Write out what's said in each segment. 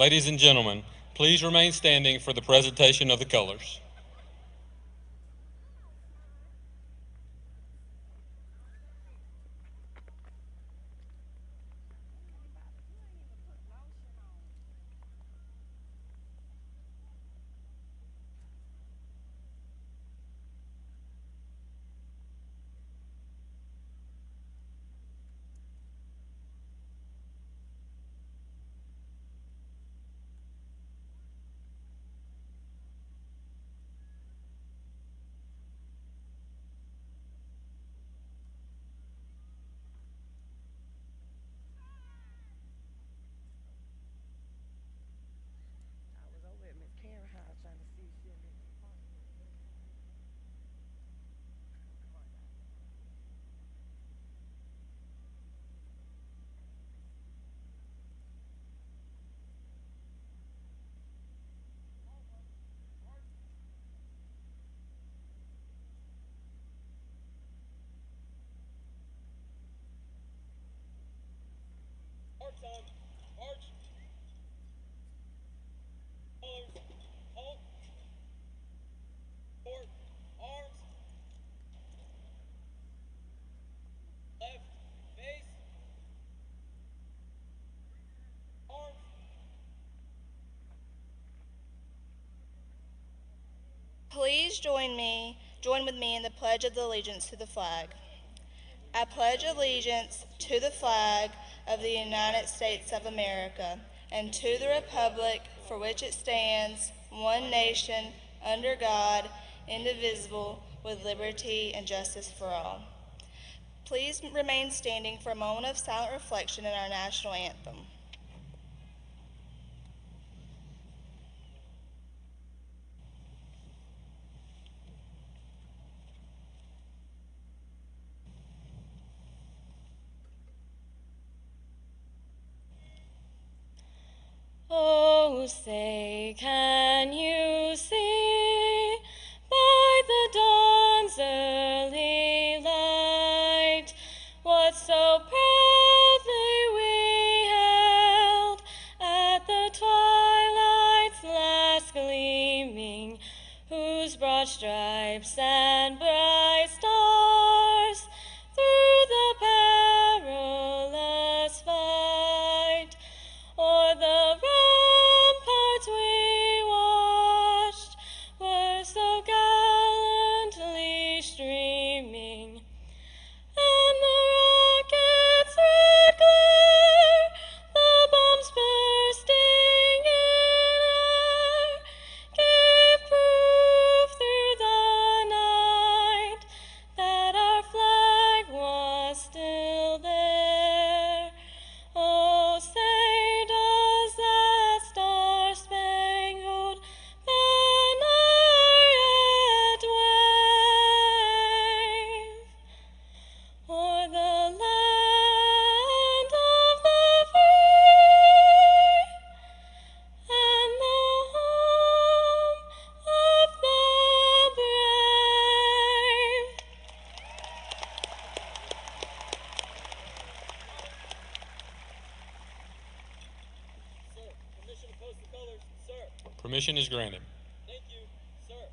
Ladies and gentlemen, please remain standing for the presentation of the colors. Please join with me in the Pledge of Allegiance to the flag. I pledge allegiance to the flag of the United States of America and to the republic for which it stands, one nation, under God, indivisible, with liberty and justice for all. Please remain standing for a moment of silent reflection in our national anthem. Oh, say, can you see by the dawn's early light what so proudly we hailed at the twilight's last gleaming, whose broad stripes and bright stars through the perilous fight o'er the ramparts we watched were so gallantly streaming, and the rocket's red glare, the bombs bursting in air, gave proof through the night that our flag was still there. Oh, say does that star-spangled banner yet wave o'er the land of the free and the home of the brave? Sir, permission to post the colors, sir. Permission is granted. Thank you, sir.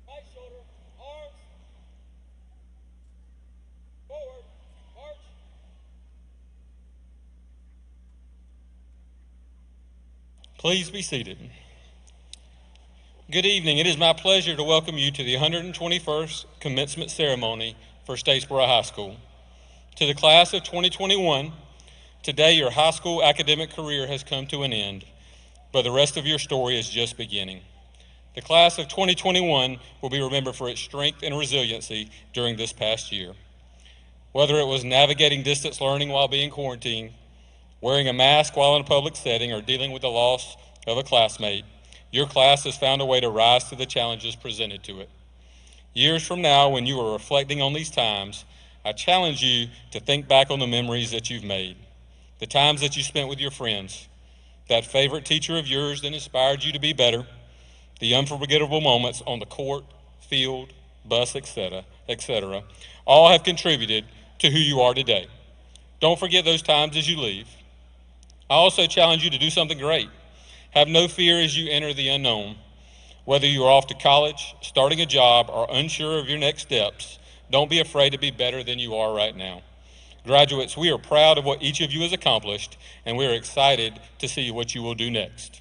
Right shoulder, arms, forward, march. Please be seated. Good evening. It is my pleasure to welcome you to the 121st commencement ceremony for Statesboro High School. To the class of 2021, today your high school academic career has come to an end, but the rest of your story is just beginning. The class of 2021 will be remembered for its strength and resiliency during this past year. Whether it was navigating distance learning while being quarantined, wearing a mask while in a public setting, or dealing with the loss of a classmate, your class has found a way to rise to the challenges presented to it. Years from now, when you are reflecting on these times, I challenge you to think back on the memories that you've made, the times that you spent with your friends, that favorite teacher of yours that inspired you to be better, the unforgettable moments on the court, field, bus, etc., all have contributed to who you are today. Don't forget those times as you leave. I also challenge you to do something great. Have no fear as you enter the unknown. Whether you are off to college, starting a job, or unsure of your next steps, don't be afraid to be better than you are right now. Graduates, we are proud of what each of you has accomplished, and we are excited to see what you will do next.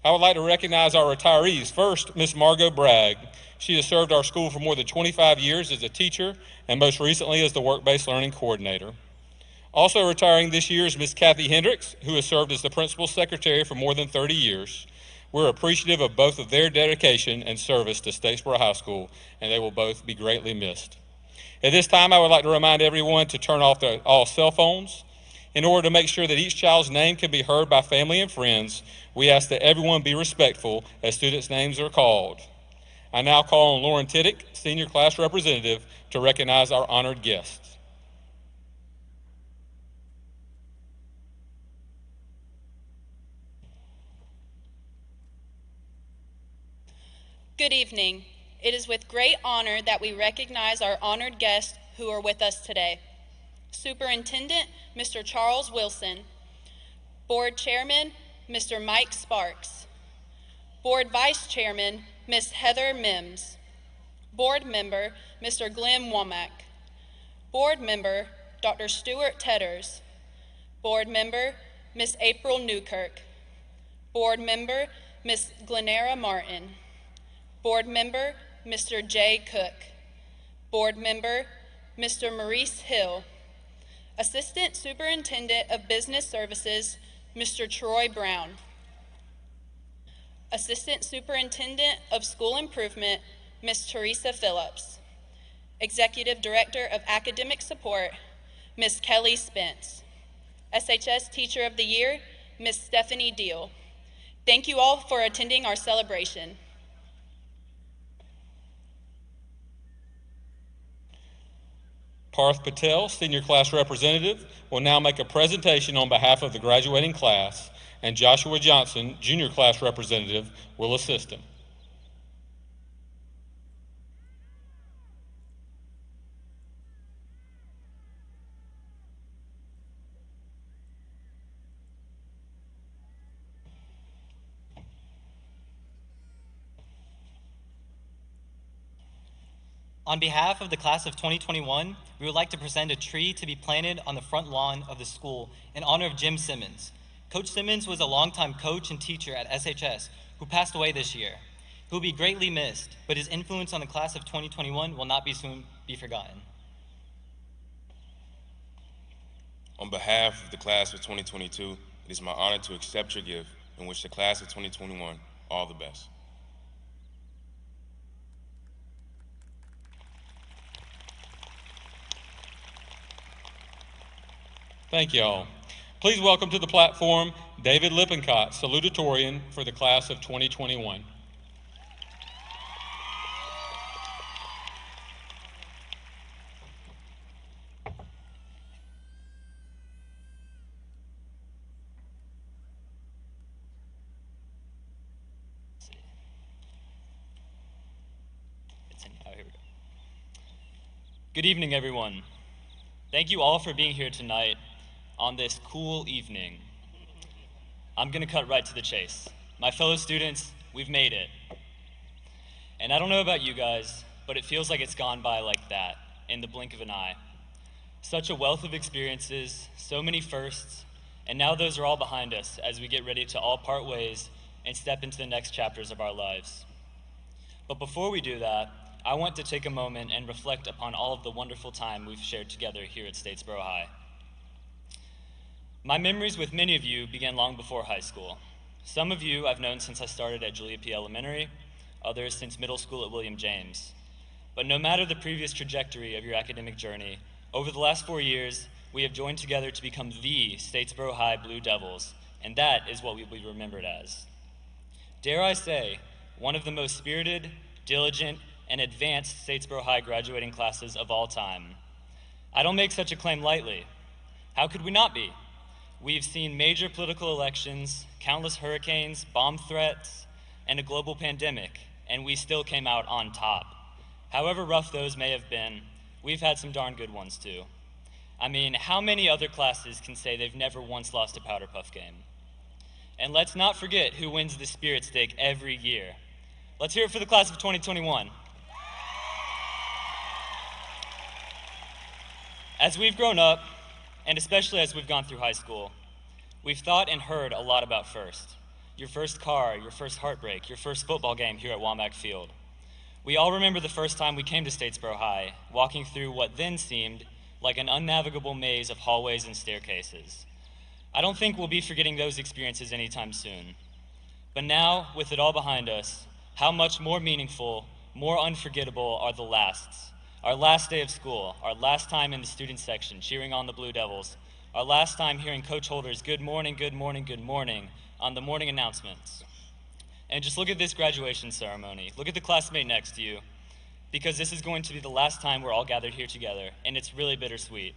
I would like to recognize our retirees. First, Miss Margot Bragg. She has served our school for more than 25 years as a teacher and most recently as the work-based learning coordinator. Also retiring this year is Miss Kathy Hendricks, who has served as the principal's secretary for more than 30 years. We're appreciative of both of their dedication and service to Statesboro High School, and they will both be greatly missed. At this time, I would like to remind everyone to turn off all cell phones. In order to make sure that each child's name can be heard by family and friends, we ask that everyone be respectful as students' names are called. I now call on Lauren Tiddick, senior class representative, to recognize our honored guests. Good evening. It is with great honor that we recognize our honored guests who are with us today. Superintendent, Mr. Charles Wilson. Board Chairman, Mr. Mike Sparks. Board Vice Chairman, Ms. Heather Mims. Board Member, Mr. Glenn Womack. Board Member, Dr. Stuart Tetters. Board Member, Ms. April Newkirk. Board Member, Ms. Glenara Martin. Board Member, Mr. Jay Cook. Board Member, Mr. Maurice Hill. Assistant Superintendent of Business Services, Mr. Troy Brown. Assistant Superintendent of School Improvement, Ms. Teresa Phillips. Executive Director of Academic Support, Ms. Kelly Spence. SHS Teacher of the Year, Ms. Stephanie Deal. Thank you all for attending our celebration. Parth Patel, senior class representative, will now make a presentation on behalf of the graduating class, and Joshua Johnson, junior class representative, will assist him. On behalf of the class of 2021, we would like to present a tree to be planted on the front lawn of the school in honor of Jim Simmons. Coach Simmons was a longtime coach and teacher at SHS who passed away this year. He will be greatly missed, but his influence on the class of 2021 will not soon be forgotten. On behalf of the class of 2022, it is my honor to accept your gift and wish the class of 2021 all the best. Thank you all. Please welcome to the platform David Lippincott, Salutatorian for the class of 2021. Good evening, everyone. Thank you all for being here tonight on this cool evening. I'm gonna cut right to the chase. My fellow students, we've made it. And I don't know about you guys, but it feels like it's gone by like that, in the blink of an eye. Such a wealth of experiences, so many firsts, and now those are all behind us as we get ready to all part ways and step into the next chapters of our lives. But before we do that, I want to take a moment and reflect upon all of the wonderful time we've shared together here at Statesboro High. My memories with many of you began long before high school. Some of you I've known since I started at Julia P. Elementary, others since middle school at William James. But no matter the previous trajectory of your academic journey, over the last 4 years, we have joined together to become the Statesboro High Blue Devils, and that is what we will be remembered as. Dare I say, one of the most spirited, diligent, and advanced Statesboro High graduating classes of all time. I don't make such a claim lightly. How could we not be? We've seen major political elections, countless hurricanes, bomb threats, and a global pandemic, and we still came out on top. However rough those may have been, we've had some darn good ones too. I mean, how many other classes can say they've never once lost a powder puff game? And let's not forget who wins the Spirit Stick every year. Let's hear it for the class of 2021. As we've grown up, and especially as we've gone through high school, we've thought and heard a lot about first. Your first car, your first heartbreak, your first football game here at Womack Field. We all remember the first time we came to Statesboro High, walking through what then seemed like an unnavigable maze of hallways and staircases. I don't think we'll be forgetting those experiences anytime soon. But now, with it all behind us, how much more meaningful, more unforgettable are the lasts. Our last day of school, our last time in the student section cheering on the Blue Devils, our last time hearing Coach Holder's good morning, good morning, good morning on the morning announcements. And just look at this graduation ceremony. Look at the classmate next to you, because this is going to be the last time we're all gathered here together, and it's really bittersweet.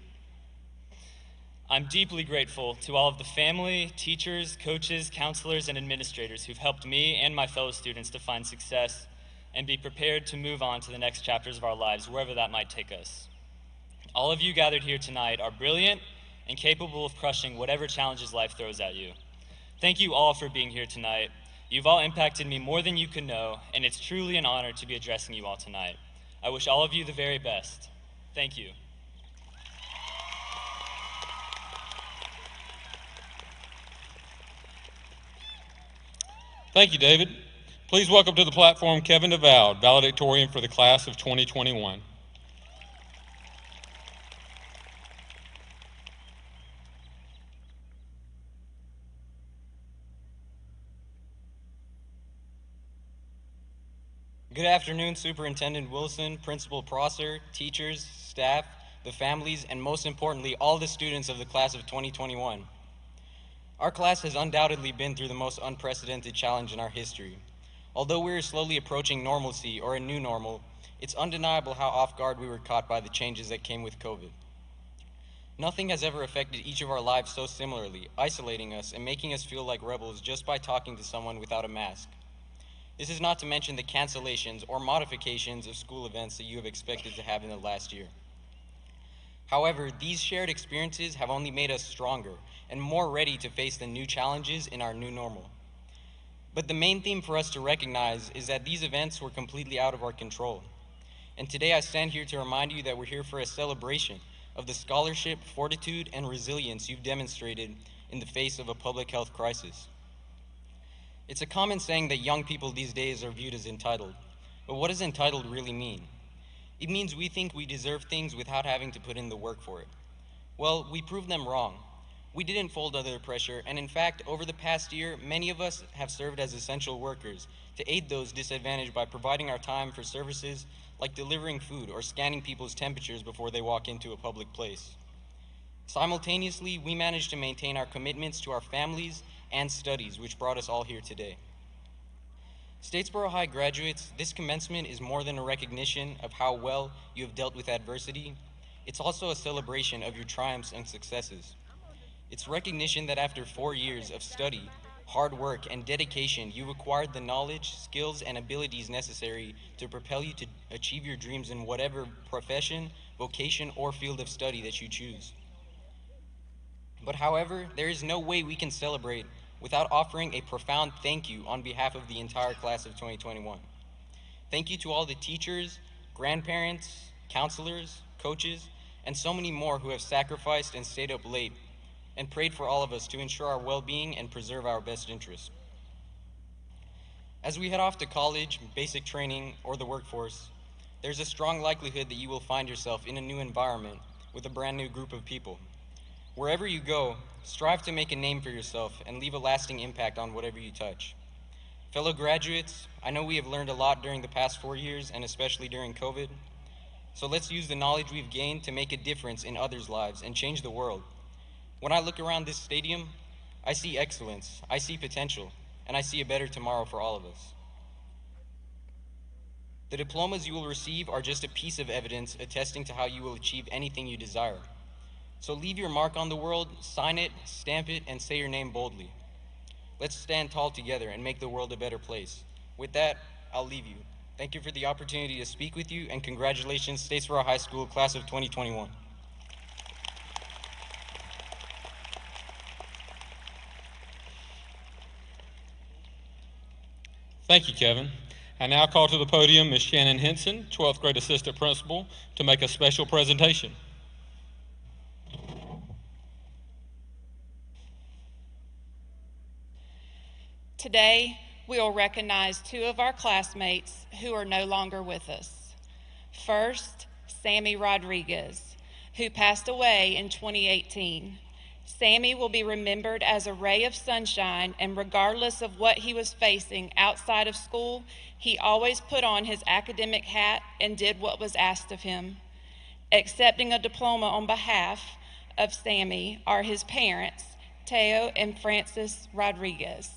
I'm deeply grateful to all of the family, teachers, coaches, counselors, and administrators who've helped me and my fellow students to find success and be prepared to move on to the next chapters of our lives, wherever that might take us. All of you gathered here tonight are brilliant and capable of crushing whatever challenges life throws at you. Thank you all for being here tonight. You've all impacted me more than you can know, and it's truly an honor to be addressing you all tonight. I wish all of you the very best. Thank you. Thank you, David. Please welcome to the platform Kevin DeValde, Valedictorian for the class of 2021. Good afternoon, Superintendent Wilson, Principal Prosser, teachers, staff, the families, and most importantly, all the students of the class of 2021. Our class has undoubtedly been through the most unprecedented challenge in our history. Although we are slowly approaching normalcy or a new normal, it's undeniable how off guard we were caught by the changes that came with COVID. Nothing has ever affected each of our lives so similarly, isolating us and making us feel like rebels just by talking to someone without a mask. This is not to mention the cancellations or modifications of school events that you have expected to have in the last year. However, these shared experiences have only made us stronger and more ready to face the new challenges in our new normal. But the main theme for us to recognize is that these events were completely out of our control. And today I stand here to remind you that we're here for a celebration of the scholarship, fortitude, and resilience you've demonstrated in the face of a public health crisis. It's a common saying that young people these days are viewed as entitled. But what does entitled really mean? It means we think we deserve things without having to put in the work for it. Well, we proved them wrong. We didn't fold under the pressure, and in fact, over the past year, many of us have served as essential workers to aid those disadvantaged by providing our time for services like delivering food or scanning people's temperatures before they walk into a public place. Simultaneously, we managed to maintain our commitments to our families and studies, which brought us all here today. Statesboro High graduates, this commencement is more than a recognition of how well you have dealt with adversity. It's also a celebration of your triumphs and successes. It's recognition that after 4 years of study, hard work, and dedication, you've acquired the knowledge, skills, and abilities necessary to propel you to achieve your dreams in whatever profession, vocation, or field of study that you choose. But however, there is no way we can celebrate without offering a profound thank you on behalf of the entire class of 2021. Thank you to all the teachers, grandparents, counselors, coaches, and so many more who have sacrificed and stayed up late and prayed for all of us to ensure our well-being and preserve our best interests. As we head off to college, basic training, or the workforce, there's a strong likelihood that you will find yourself in a new environment with a brand new group of people. Wherever you go, strive to make a name for yourself and leave a lasting impact on whatever you touch. Fellow graduates, I know we have learned a lot during the past 4 years and especially during COVID. So let's use the knowledge we've gained to make a difference in others' lives and change the world. When I look around this stadium, I see excellence, I see potential, and I see a better tomorrow for all of us. The diplomas you will receive are just a piece of evidence attesting to how you will achieve anything you desire. So leave your mark on the world, sign it, stamp it, and say your name boldly. Let's stand tall together and make the world a better place. With that, I'll leave you. Thank you for the opportunity to speak with you, and congratulations, Statesboro High School, class of 2021. Thank you, Kevin. I now call to the podium Ms. Shannon Henson, 12th grade assistant principal, to make a special presentation. Today, we will recognize two of our classmates who are no longer with us. First, Sammy Rodriguez, who passed away in 2018. Sammy will be remembered as a ray of sunshine, and regardless of what he was facing outside of school, he always put on his academic hat and did what was asked of him. Accepting a diploma on behalf of Sammy are his parents, Teo and Francis Rodriguez.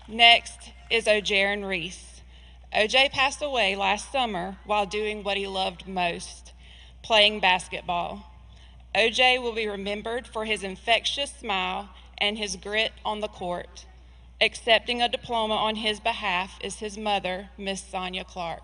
Next is Ojaron Reese. OJ passed away last summer while doing what he loved most, playing basketball. OJ will be remembered for his infectious smile and his grit on the court. Accepting a diploma on his behalf is his mother, Miss Sonia Clark.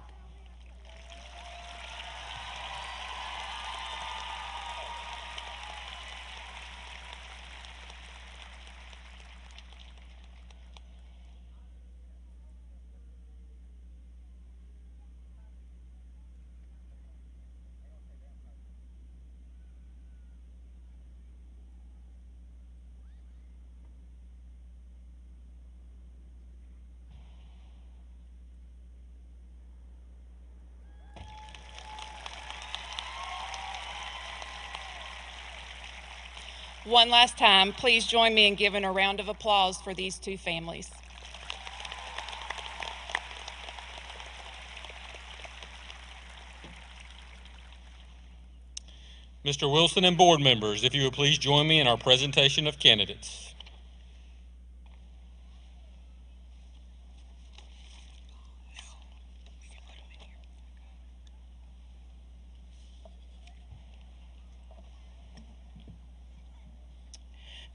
One last time, please join me in giving a round of applause for these two families. Mr. Wilson and board members, if you would please join me in our presentation of candidates.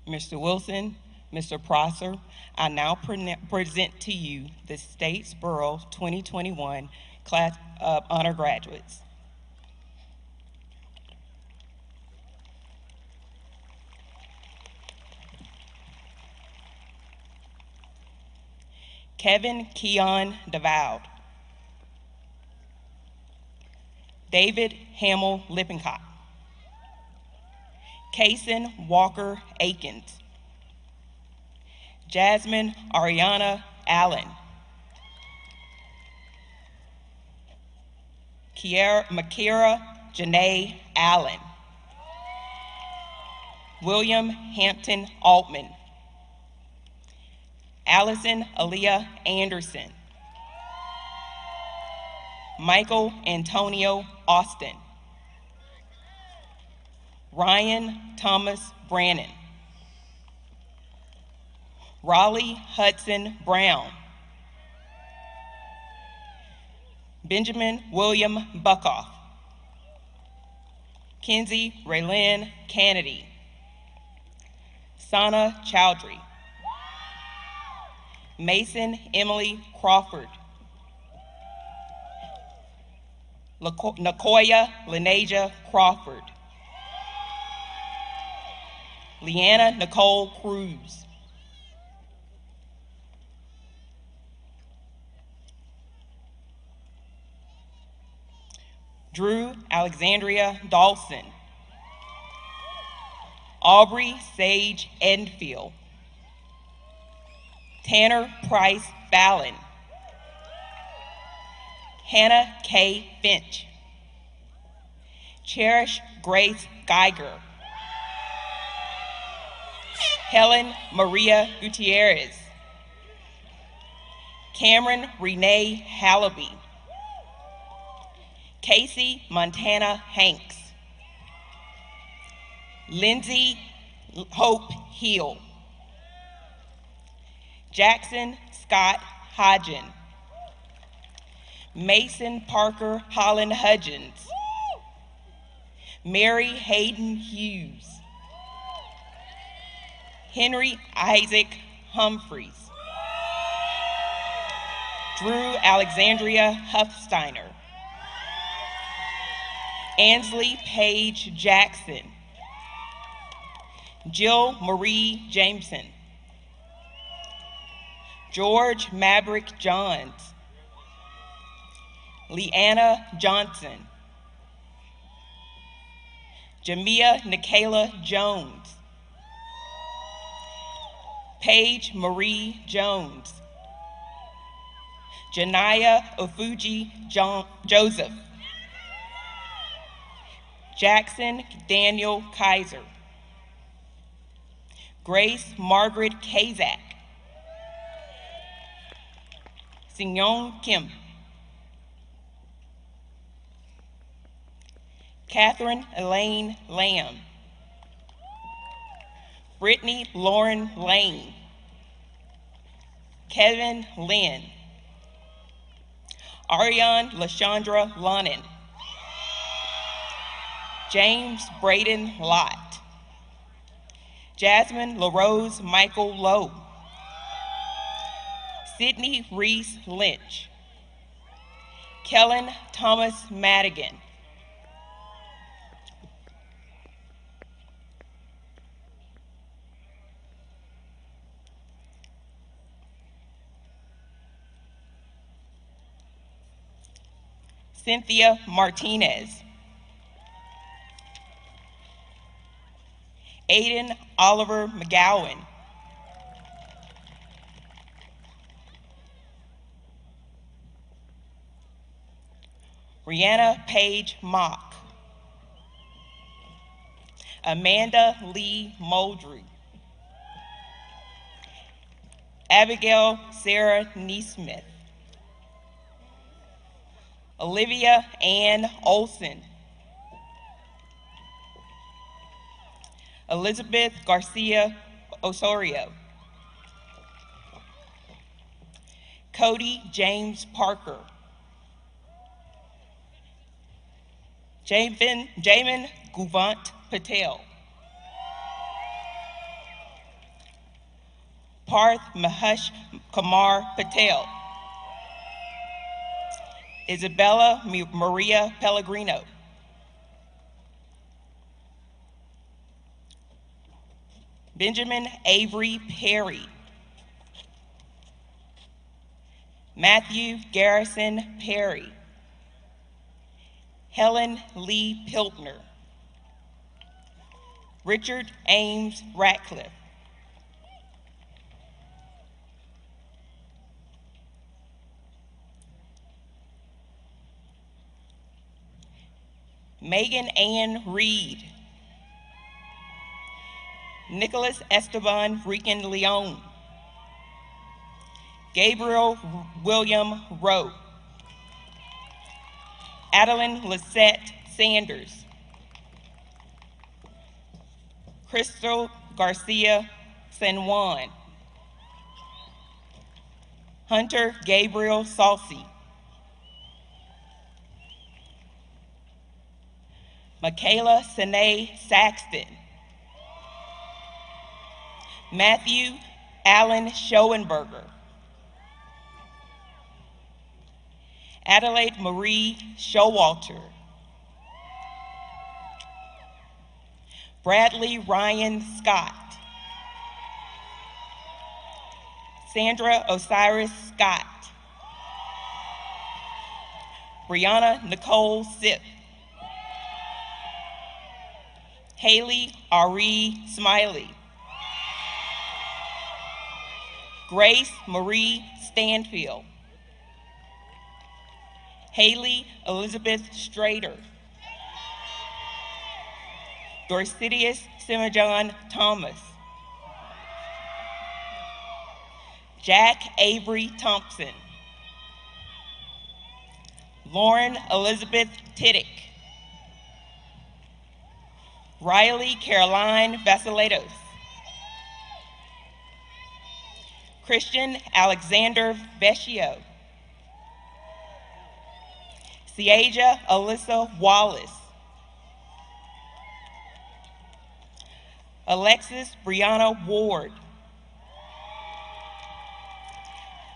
Mr. Wilson, Mr. Prosser, I now present to you the Statesboro 2021 class of honor graduates. Kevin Keon DeValde. David Hamill Lippincott. Kaysen Walker Akins. Jasmine Ariana Allen. Makira Janae Allen. William Hampton Altman. Allison Aaliyah Anderson. Michael Antonio Austin. Ryan Thomas Brannon. Raleigh Hudson Brown. Benjamin William Buckoff. Kenzie Raylyn Kennedy, Sana Chowdhury, Mason Emily Crawford, Nakoya Lenasia Crawford, Leanna Nicole Cruz, Drew Alexandria Dawson, Aubrey Sage Enfield, Tanner Price Fallon, Hannah K. Finch, Cherish Grace Geiger, Helen Maria Gutierrez, Cameron Renee Hallaby, Casey Montana Hanks, Lindsay Hope Hill, Jackson Scott Hodgen, Mason Parker Holland Hudgens, Mary Hayden Hughes, Henry Isaac Humphreys, Drew Alexandria Huffsteiner, Ansley Paige Jackson, Jill Marie Jameson, George Maverick Johns, Leanna Johnson, Jamia Nikayla Jones, Paige Marie Jones, Janaya Ofuji Joseph, Jackson Daniel Kaiser, Grace Margaret Kazak, Singyeon Kim, Catherine Elaine Lamb, Brittany Lauren Lane, Kevin Lynn, Ariane Lashandra Lonan, James Braden Lott, Jasmine LaRose Michael Lowe, Sydney Reese Lynch, Kellen Thomas Madigan, Cynthia Martinez, Aiden Oliver McGowan, Rihanna Paige Mock, Amanda Lee Moldrew, Abigail Sarah Neesmith, Olivia Ann Olson, Elizabeth Garcia Osorio, Cody James Parker, Jamin Guvant Patel, Parth Mahesh Kumar Patel, Isabella Maria Pellegrino, Benjamin Avery Perry, Matthew Garrison Perry, Helen Lee Piltner, Richard Ames Ratcliffe, Megan Ann Reed, Nicholas Esteban Rican Leon, Gabriel William Rowe, Adeline Lisette Sanders, Crystal Garcia San Juan, Hunter Gabriel Salsi, Michaela Sine Saxton, Matthew Allen Schoenberger, Adelaide Marie Showalter, Bradley Ryan Scott, Sandra Osiris Scott, Brianna Nicole Sip, Haley Ari Smiley, Grace Marie Stanfield, Haley Elizabeth Strader, Dorcidius Simijon Thomas, Jack Avery Thompson, Lauren Elizabeth Tiddick, Riley Caroline Vasiletos, Christian Alexander Vecchio, Ciaja Alyssa Wallace, Alexis Brianna Ward,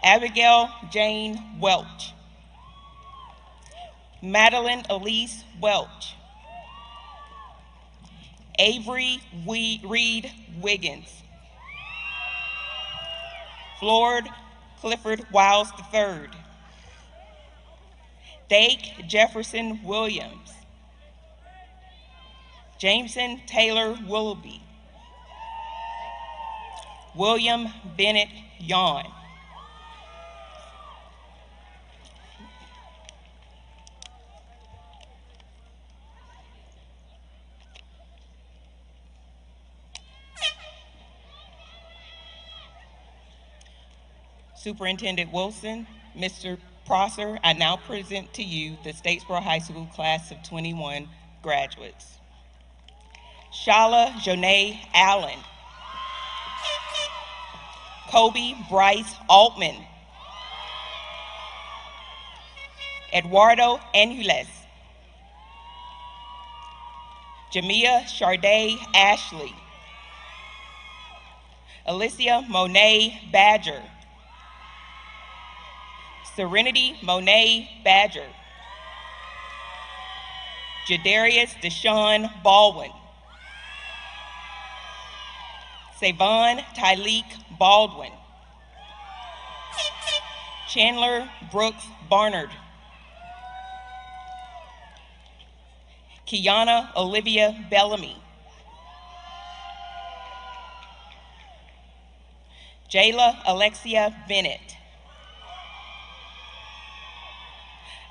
Abigail Jane Welch, Madeline Elise Welch, Avery Reed Wiggins, Floyd Clifford Wiles III, Dake Jefferson Williams, Jameson Taylor Willoughby, William Bennett Yawn, Superintendent Wilson, Mr. Prosser, I now present to you the Statesboro High School Class of 21 graduates. Shala Jonay Allen, Kobe Bryce Altman, Eduardo Angeles, Jamia Charday Ashley, Alicia Monet Badger, Serenity Monet Badger, Jadarius Deshaun Baldwin, Savon Tyleek Baldwin, Chandler Brooks Barnard, Kiana Olivia Bellamy, Jayla Alexia Bennett,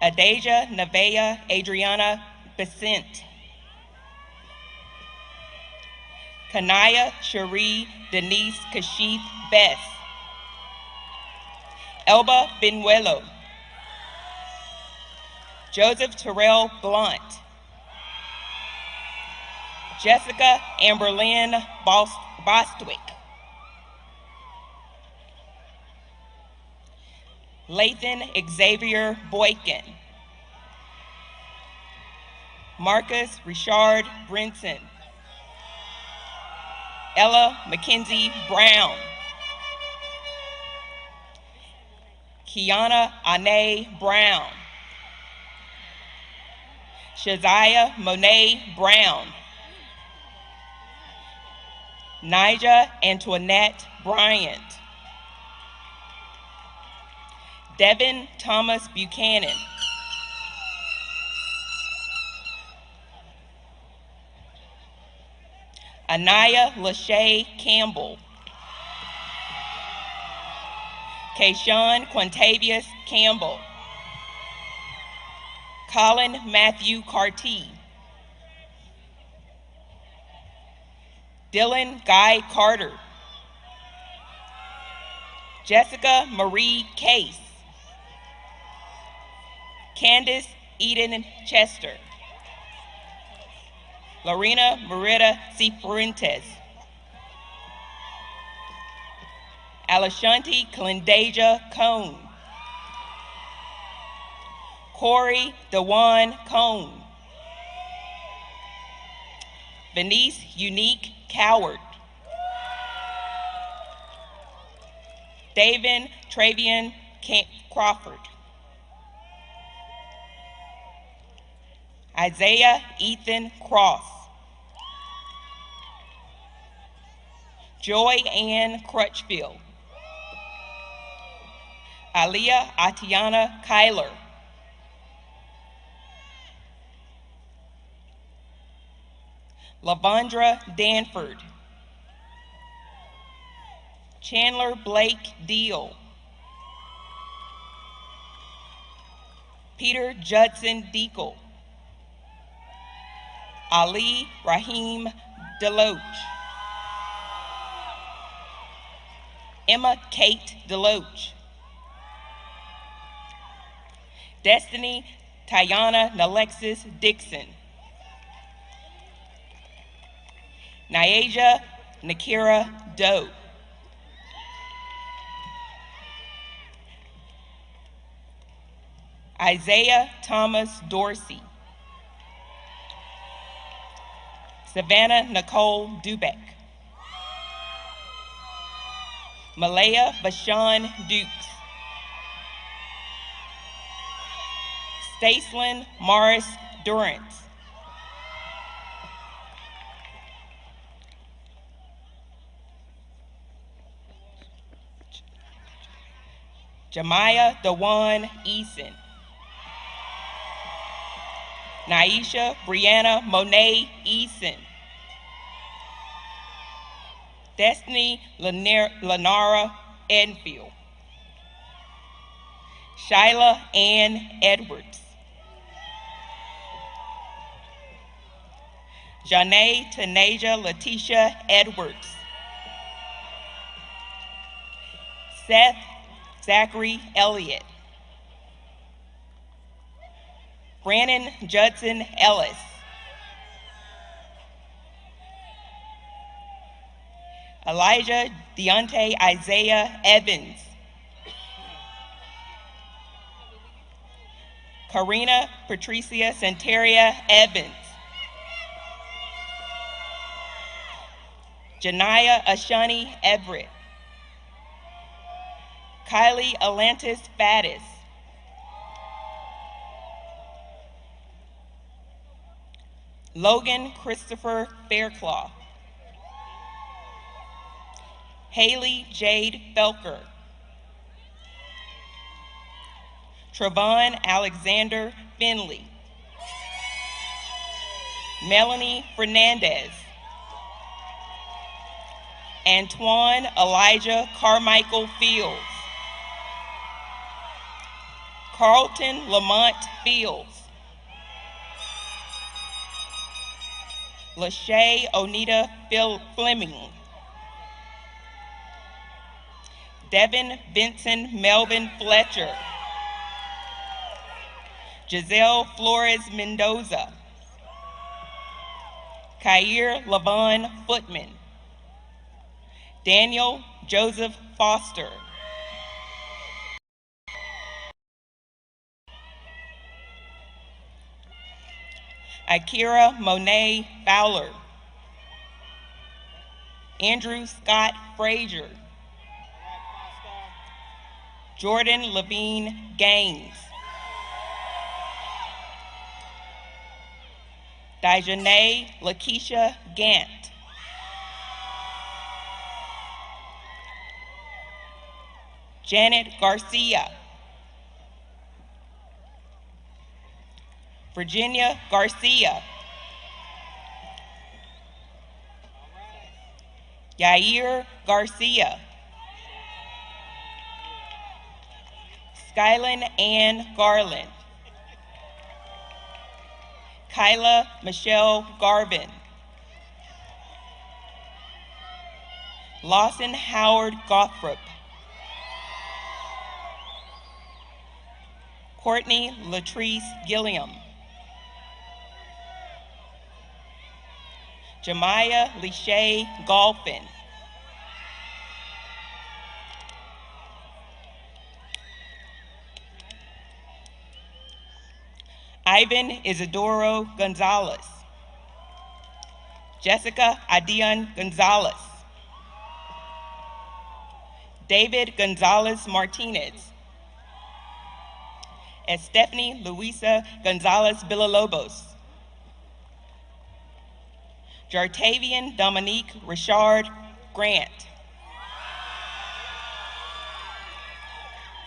Adaja Nevaeh Adriana Besant, Kanaya Cherie Denise Kashith Bess, Elba Benuelo, Joseph Terrell Blunt, Jessica Amberlynn Bostwick, Lathan Xavier Boykin, Marcus Richard Brinson, Ella Mackenzie Brown, Kiana Ane Brown, Shaziah Monet Brown, Nija Antoinette Bryant, Devin Thomas Buchanan, Anaya Lachey Campbell, Kayshawn Quintavious Campbell, Colin Matthew Carty, Dylan Guy Carter, Jessica Marie Case, Candace Eden Chester, Lorena Merida Cifuentes, Alashanti Kalindaja Cone, Corey Dewan Cone, Venice Unique Coward. David Travian Crawford. Isaiah Ethan Cross. Joy Ann Crutchfield. Aliyah Atiana Kyler. Lavondra Danford. Chandler Blake Deal. Peter Judson Deacle. Ali Rahim Deloach. Emma Kate Deloach. Destiny Tayana Nalexis Dixon. Nyaja Nakira Doe. Isaiah Thomas Dorsey. Savannah Nicole Dubeck. Malaya Bashan Dukes. Stacelyn Morris Durrance. Jemiah Dewan Eason. Naisha Brianna Monet Eason. Destiny Lenara Enfield. Shyla Ann Edwards. Janae Tanaja Letitia Edwards. Seth Zachary Elliott. Brandon Judson Ellis. Elijah Deontay Isaiah Evans. Karina Patricia Santeria Evans. Janiyah Ashani Everett. Kylie Atlantis Faddis. Logan Christopher Fairclough. Haley Jade Felker. Trevon Alexander Finley. Melanie Fernandez. Antoine Elijah Carmichael Fields. Carlton Lamont Fields. Lachey Onita Fleming. Devin Vincent Melvin Fletcher. Giselle Flores Mendoza. Kair Lavon Footman. Daniel Joseph Foster. Akira Monet Fowler. Andrew Scott Frazier. Jordan Levine Gaines. Dijonay Lakeisha Gant. Janet Garcia. Virginia Garcia. Yair Garcia. Skylin Ann Garland. Kyla Michelle Garvin. Lawson Howard Gothrop. Courtney Latrice Gilliam. Jemiah Leshay Golphin. Ivan Isidoro Gonzalez. Jessica Adian Gonzalez. David Gonzalez Martinez. Estefany Luisa Gonzalez Villalobos. Jartavian Dominique Richard Grant.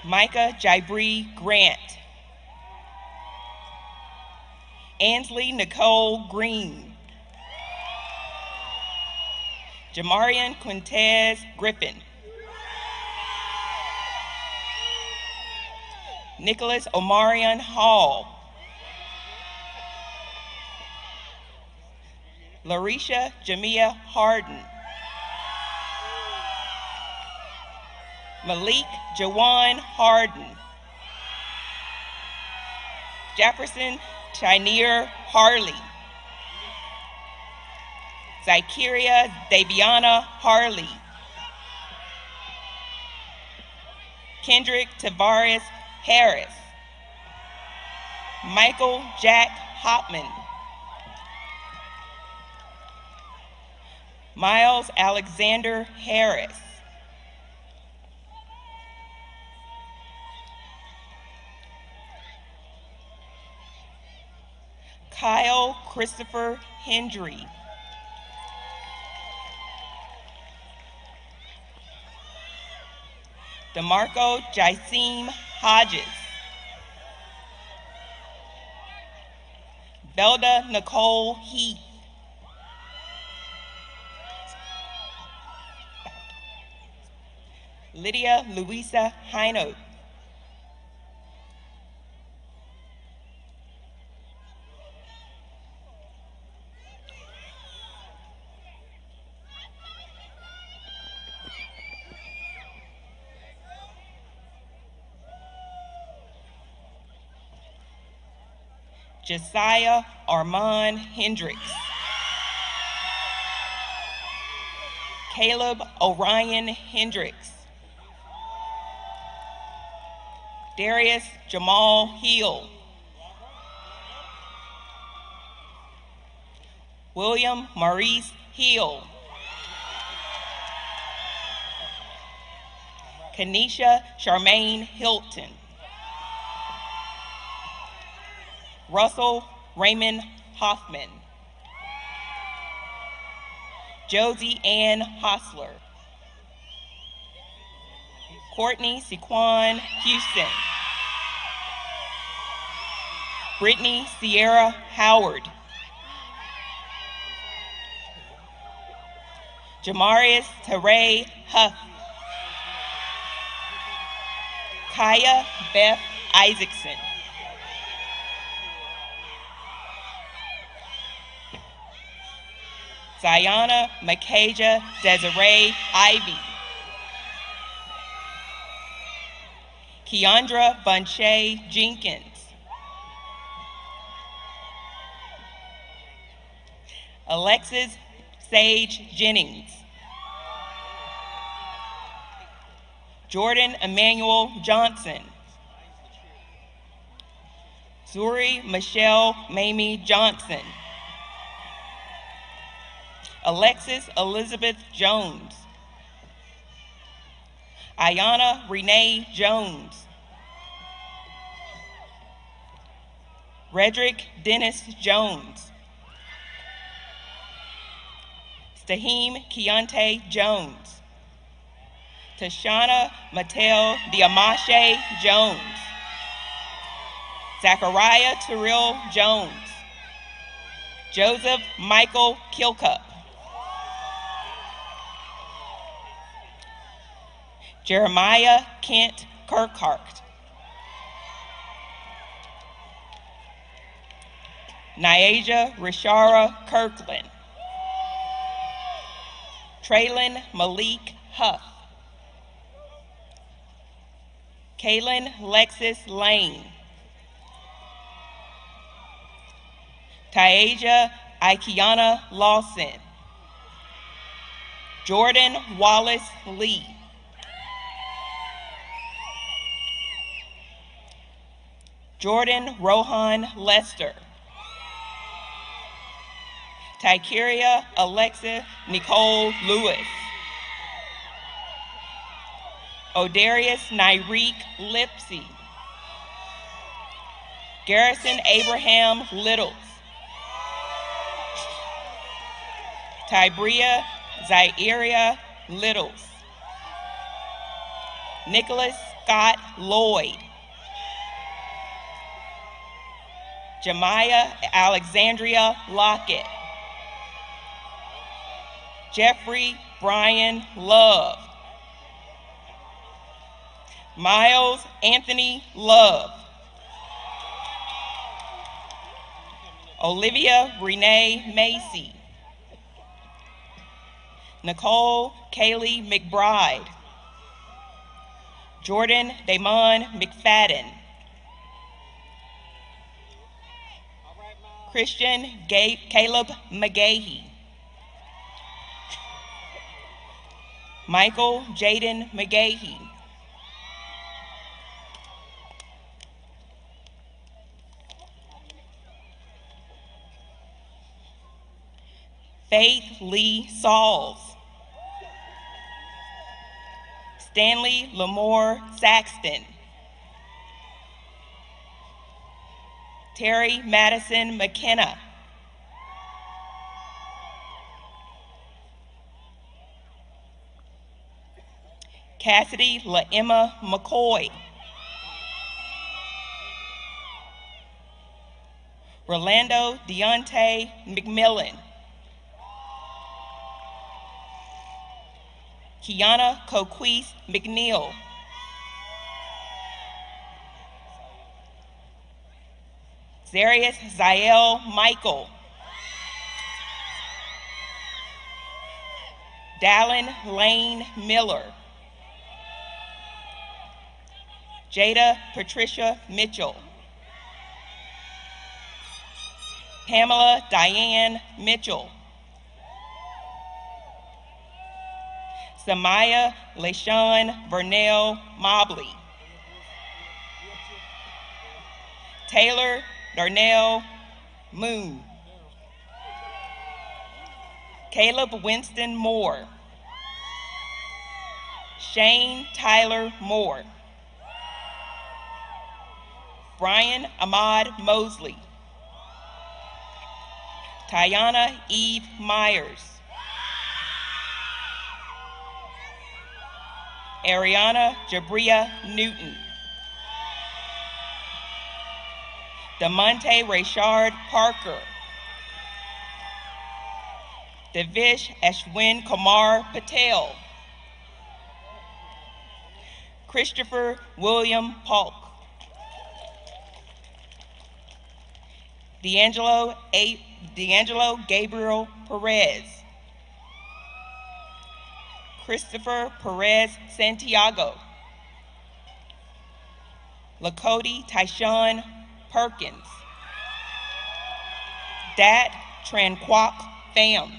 Micah Jibri Grant. Ansley Nicole Green. Jamarian Quintez Griffin. Nicholas Omarion Hall. Larisha Jamia Harden. Malik Jawan Harden. Jefferson Chineer Harley. Zykeria Daviana Harley. Kendrick Tavares Harris. Michael Jack Hopman. Miles Alexander Harris. Kyle Christopher Hendry. DeMarco Jaiseem Hodges. Velda Nicole Heath. Lydia Louisa Hino. Josiah Armand Hendricks. Caleb Orion Hendricks. Darius Jamal Hill. William Maurice Hill. Kanisha Charmaine Hilton. Russell Raymond Hoffman. Josie Ann Hostler. Courtney Sequan Houston. Brittany Sierra Howard. Jamarius Teray Huff. Kaya Beth Isaacson. Ziana Makaja Desiree Ivy. Keandra Bunche Jenkins. Alexis Sage Jennings. Jordan Emmanuel Johnson. Zuri Michelle Mamie Johnson. Alexis Elizabeth Jones. Ayana Renee Jones. Redrick Dennis Jones. Stahim Keontae Jones. Tashana Mattel Diamashe Jones. Zachariah Terrell Jones. Joseph Michael Kilcup. Jeremiah Kent Kirkhart. Nyaja Rishara Kirkland. Traylon Malik Huff. Kaylin Lexis Lane. Tyaja Ikiana Lawson. Jordan Wallace Lee. Jordan Rohan Lester. Tykeria Alexa Nicole Lewis. Odarius Nyreek Lipsy. Garrison Abraham Littles. Tybria Zairia Littles. Nicholas Scott Lloyd. Jemiah Alexandria Lockett. Jeffrey Brian Love. Miles Anthony Love. Olivia Renee Macy. Nicole Kaylee McBride. Jordan Damon McFadden. Christian Caleb McGahee. Michael Jaden McGahee. Faith Lee Sauls. Stanley Lamore Saxton. Terry Madison McKenna. Cassidy LaEmma McCoy. Rolando Deontay McMillan. Kiana Coquise McNeil. Zarius Zael Michael. Dallin Lane Miller. Jada Patricia Mitchell. Pamela Diane Mitchell. Samaya LaShawn Vernell Mobley. Taylor Darnell Moon. Caleb Winston Moore. Shane Tyler Moore. Brian Ahmad Mosley. Tiana Eve Myers. Ariana Jabria Newton. DeMonte Rayshard Parker. Devish Ashwin Kumar Patel. Christopher William Polk. D'Angelo Gabriel Perez. Christopher Perez Santiago. Lakoti Tyshawn Perkins. Dat Tranquoc Pham.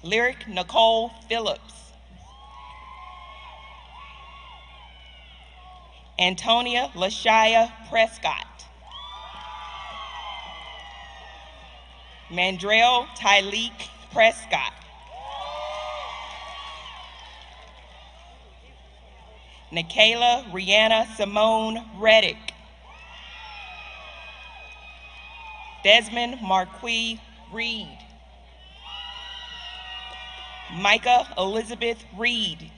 Lyric Nicole Phillips. Antonia Lashia Prescott. Mandrell Tyleek Prescott. Nikayla Rihanna Simone Reddick. Desmond Marquis Reed. Micah Elizabeth Reed.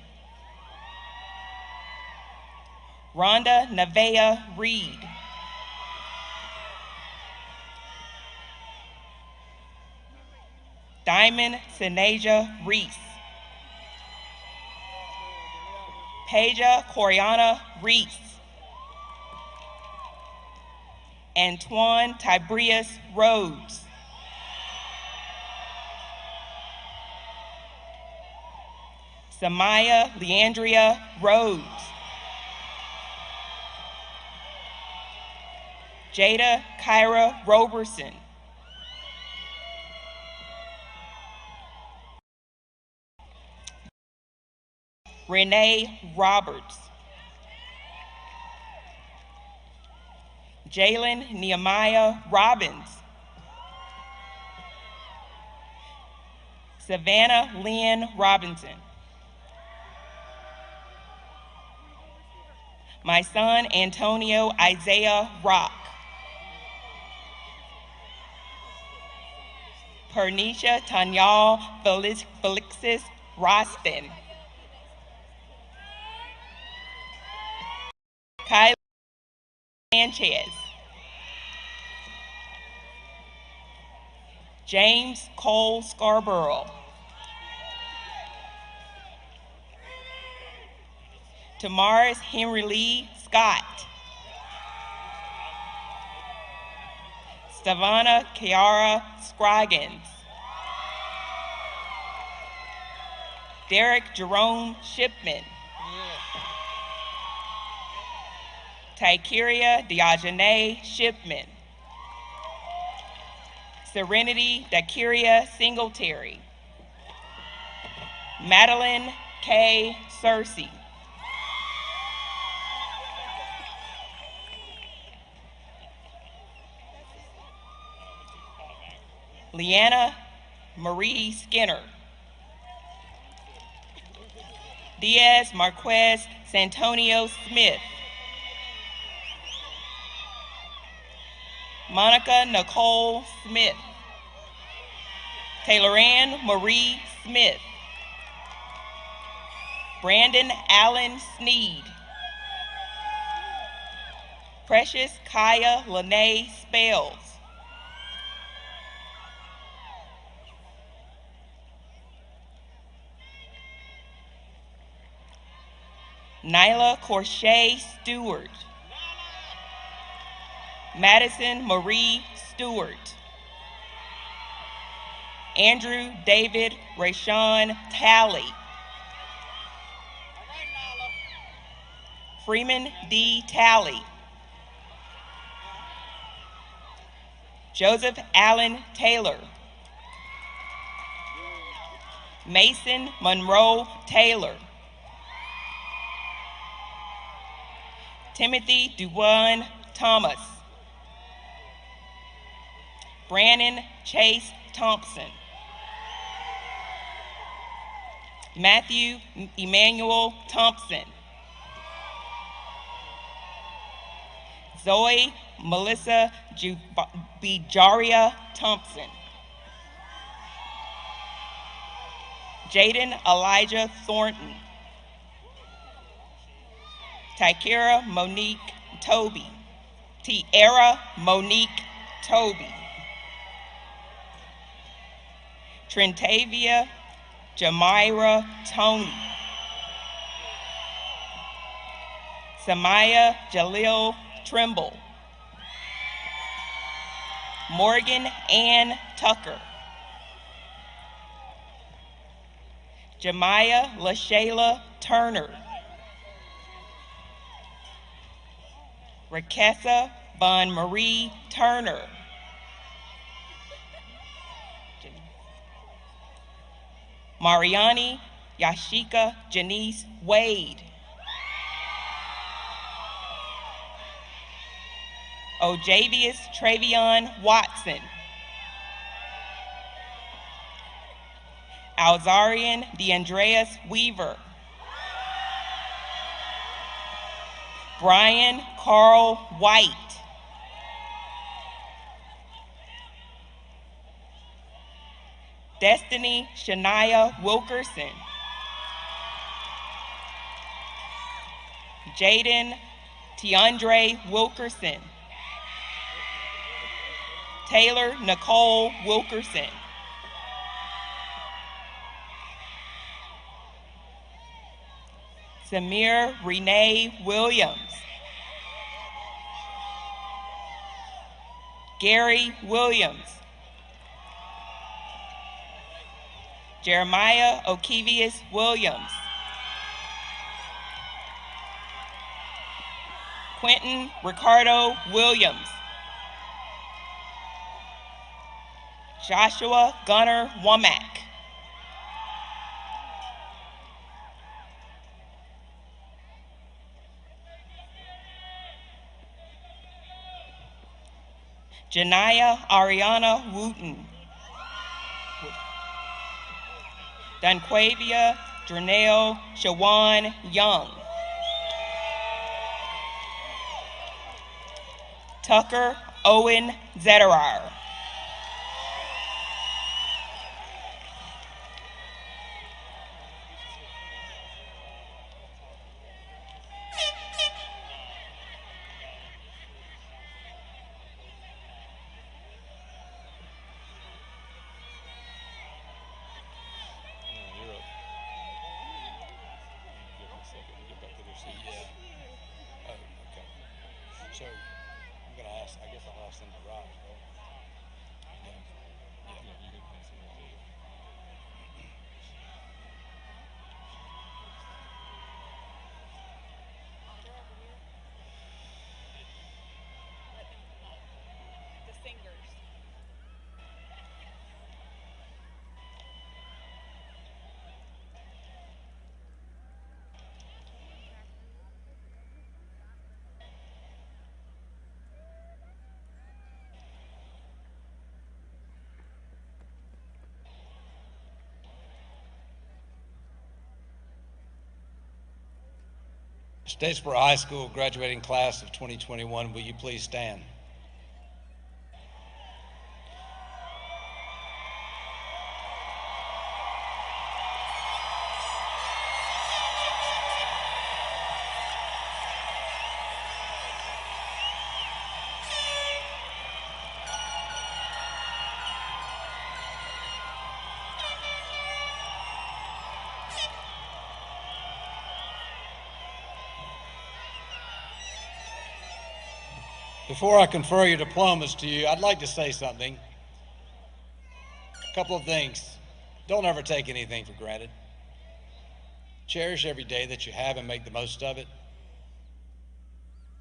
Rhonda Nevaeh Reed. Diamond Sinaja Reese. Paja Coriana Reese. Antoine Tiberius Rhodes. Samaya Leandria Rhodes. Jada Kyra Roberson. Renee Roberts. Jalen Nehemiah Robbins. Savannah Lynn Robinson. My son, Antonio Isaiah Rock. Pernisha Tanyal Felixis Roston. Kylie Sanchez. James Cole Scarborough. Tamaris Henry Lee Scott. Savannah Kiara Scroggins. Derek Jerome Shipman. Tykeria Diogene Shipman. Serenity Dakiria Singletary. Madeline K. Searcy. Leanna Marie Skinner. Diaz Marquez Santonio Smith. Monica Nicole Smith. Tayloranne Marie Smith. Brandon Allen Sneed. Precious Kaya Lene Spells. Nyla Corshea Stewart. Madison Marie Stewart. Andrew David Rayshawn Talley. Freeman D. Talley. Joseph Allen Taylor. Mason Monroe Taylor. Timothy Duane Thomas. Brandon Chase Thompson. Matthew Emmanuel Thompson. Zoe Melissa Bijaria Thompson. Jaden Elijah Thornton. Tykera Monique Toby. Tiara Monique Toby. Trentavia Jamira Tony. Samaya Jalil Trimble. Morgan Ann Tucker. Jemiah LaShayla Turner. Rakessa Von Marie Turner. Mariani Yashika Janice Wade. Ojavius Travion Watson. Alzarian DeAndreas Weaver. Brian Carl White. Destiny Shania Wilkerson. Jaden Tiandre Wilkerson. Taylor Nicole Wilkerson. Samir Renee Williams. Gary Williams. Jeremiah Okevius Williams. Quentin Ricardo Williams. Joshua Gunnar Womack. Janaya Ariana Wooten. Dunquavia Drenell Shawan Young. Tucker Owen Zetterar. So I'm going to ask, I guess I'll ask them to rise, right? Statesboro High School graduating class of 2021, will you please stand? Before I confer your diplomas to you, I'd like to say something. A couple of things. Don't ever take anything for granted. Cherish every day that you have and make the most of it.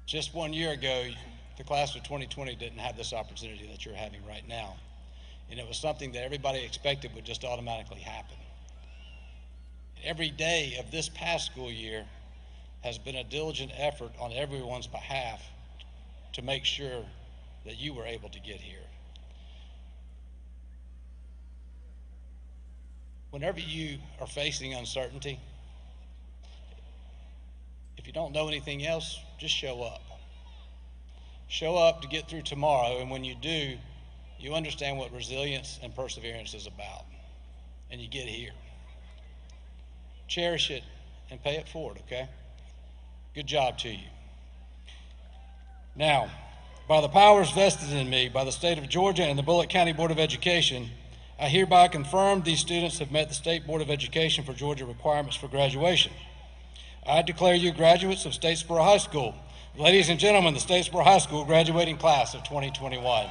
Just 1 year ago, the class of 2020 didn't have this opportunity that you're having right now. And it was something that everybody expected would just automatically happen. Every day of this past school year has been a diligent effort on everyone's behalf to make sure that you were able to get here. Whenever you are facing uncertainty, if you don't know anything else, just show up. Show up to get through tomorrow, and when you do, you understand what resilience and perseverance is about, and you get here. Cherish it and pay it forward, okay? Good job to you. Now, by the powers vested in me by the state of Georgia and the Bullitt County Board of Education, I hereby confirm these students have met the State Board of Education for Georgia requirements for graduation. I declare you graduates of Statesboro High School. Ladies and gentlemen, the Statesboro High School graduating class of 2021.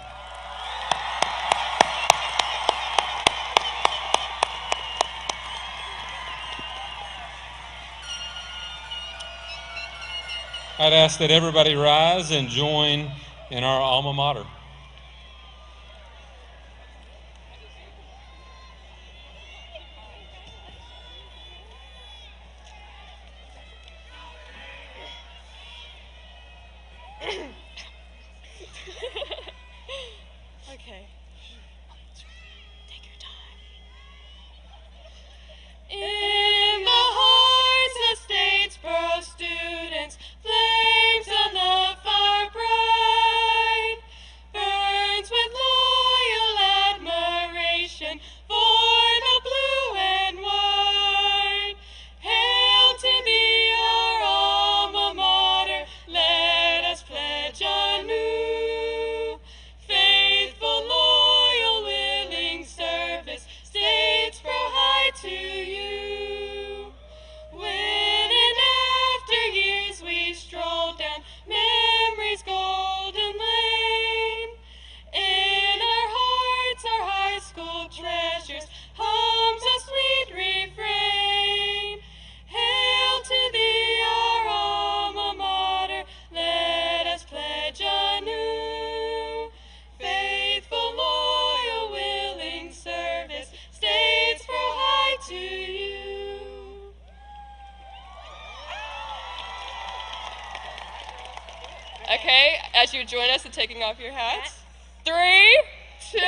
I'd ask that everybody rise and join in our alma mater. Okay. Take your time. In the hearts of Statesboro students, flames of love fire bright, burns with loyal admiration for the blue and white. Hail to thee, our alma mater, let us pledge anew. Faithful, loyal, willing service, Statesboro High to you. When in after years we stroll down memory's golden lane, in our hearts our high school treasures hums a sweet refrain. Hail to thee, our alma mater, let us pledge anew. Faithful, loyal, willing service, Statesboro High to you. Okay, as you join us in taking off your hats, 3, 2,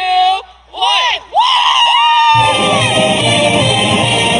1. Woo!